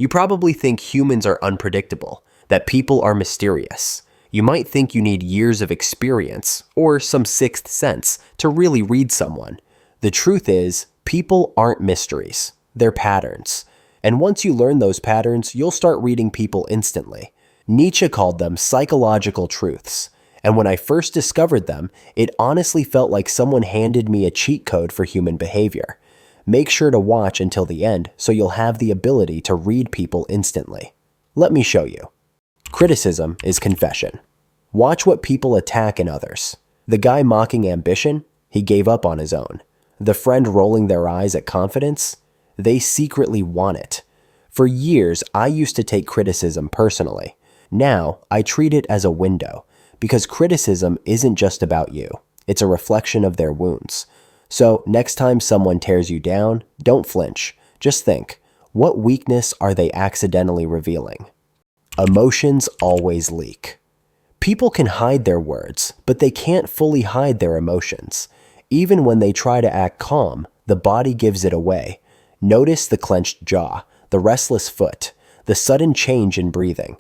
You probably think humans are unpredictable, that people are mysterious. You might think you need years of experience or some sixth sense to really read someone. The truth is, people aren't mysteries. They're patterns. And once you learn those patterns, you'll start reading people instantly. Nietzsche called them psychological truths. And when I first discovered them, it honestly felt like someone handed me a cheat code for human behavior. Make sure to watch until the end so you'll have the ability to read people instantly. Let me show you. Criticism is confession. Watch what people attack in others. The guy mocking ambition, he gave up on his own. The friend rolling their eyes at confidence, they secretly want it. For years, I used to take criticism personally. Now, I treat it as a window, because criticism isn't just about you. It's a reflection of their wounds. So, next time someone tears you down, don't flinch. Just think, what weakness are they accidentally revealing? Emotions always leak. People can hide their words, but they can't fully hide their emotions. Even when they try to act calm, the body gives it away. Notice the clenched jaw, the restless foot, the sudden change in breathing.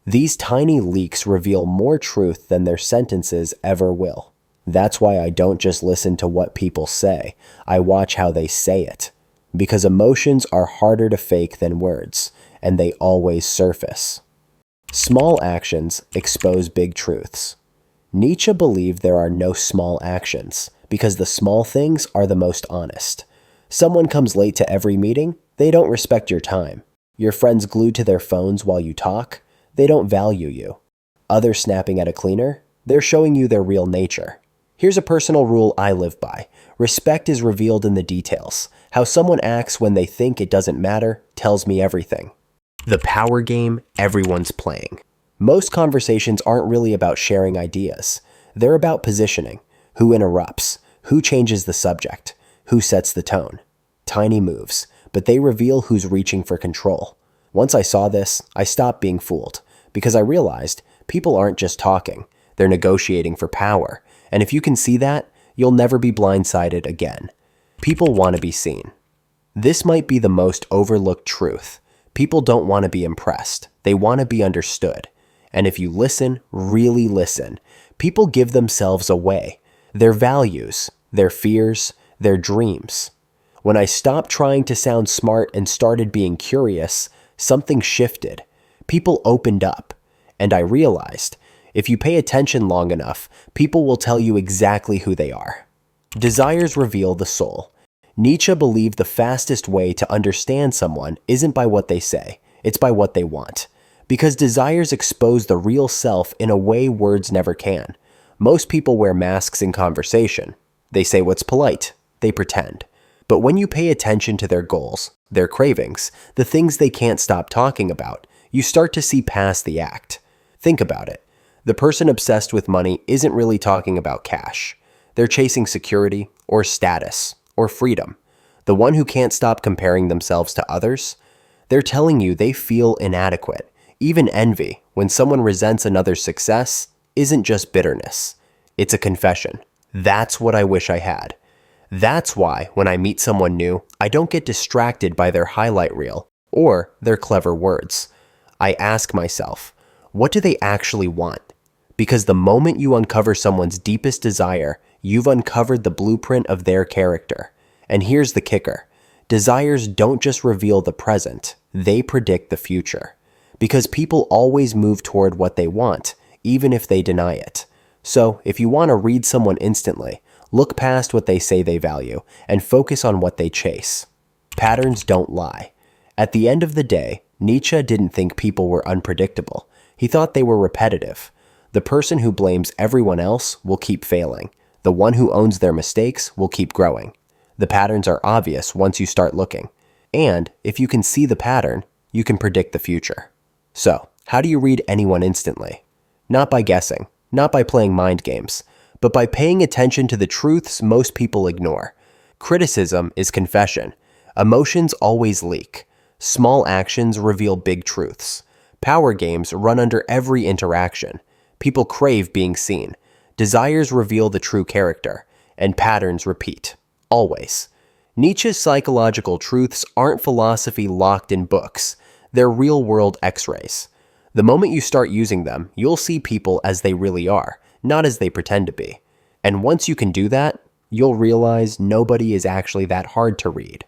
These tiny leaks reveal more truth than their sentences ever will. That's why I don't just listen to what people say, I watch how they say it. Because emotions are harder to fake than words, and they always surface. Small actions expose big truths. Nietzsche believed there are no small actions, because the small things are the most honest. Someone comes late to every meeting, they don't respect your time. Your friends glued to their phones while you talk, they don't value you. Others snapping at a cleaner, they're showing you their real nature. Here's a personal rule I live by. Respect is revealed in the details. How someone acts when they think it doesn't matter tells me everything. The power game everyone's playing. Most conversations aren't really about sharing ideas. They're about positioning. Who interrupts? Who changes the subject? Who sets the tone? Tiny moves, but they reveal who's reaching for control. Once I saw this, I stopped being fooled, because I realized people aren't just talking, they're negotiating for power, and if you can see that, you'll never be blindsided again. People want to be seen. This might be the most overlooked truth. People don't want to be impressed, they want to be understood. And if you listen, really listen, people give themselves away, their values, their fears, their dreams. When I stopped trying to sound smart and started being curious, something shifted. People opened up. And I realized, if you pay attention long enough, people will tell you exactly who they are. Desires reveal the soul. Nietzsche believed the fastest way to understand someone isn't by what they say, it's by what they want. Because desires expose the real self in a way words never can. Most people wear masks in conversation. They say what's polite. They pretend. But when you pay attention to their goals, their cravings, the things they can't stop talking about, you start to see past the act. Think about it. The person obsessed with money isn't really talking about cash. They're chasing security, or status, or freedom. The one who can't stop comparing themselves to others, they're telling you they feel inadequate. Even envy, when someone resents another's success, isn't just bitterness. It's a confession. That's what I wish I had. That's why, when I meet someone new, I don't get distracted by their highlight reel or their clever words. I ask myself, what do they actually want? Because the moment you uncover someone's deepest desire, you've uncovered the blueprint of their character. And here's the kicker. Desires don't just reveal the present, they predict the future. Because people always move toward what they want, even if they deny it. So, if you want to read someone instantly, look past what they say they value and focus on what they chase. Patterns don't lie. At the end of the day, Nietzsche didn't think people were unpredictable. He thought they were repetitive. The person who blames everyone else will keep failing. The one who owns their mistakes will keep growing. The patterns are obvious once you start looking. And if you can see the pattern, you can predict the future. So, how do you read anyone instantly? Not by guessing, not by playing mind games, but by paying attention to the truths most people ignore. Criticism is confession. Emotions always leak. Small actions reveal big truths. Power games run under every interaction. People crave being seen. Desires reveal the true character. And patterns repeat. Always. Nietzsche's psychological truths aren't philosophy locked in books. They're real-world X-rays. The moment you start using them, you'll see people as they really are, not as they pretend to be. And once you can do that, you'll realize nobody is actually that hard to read.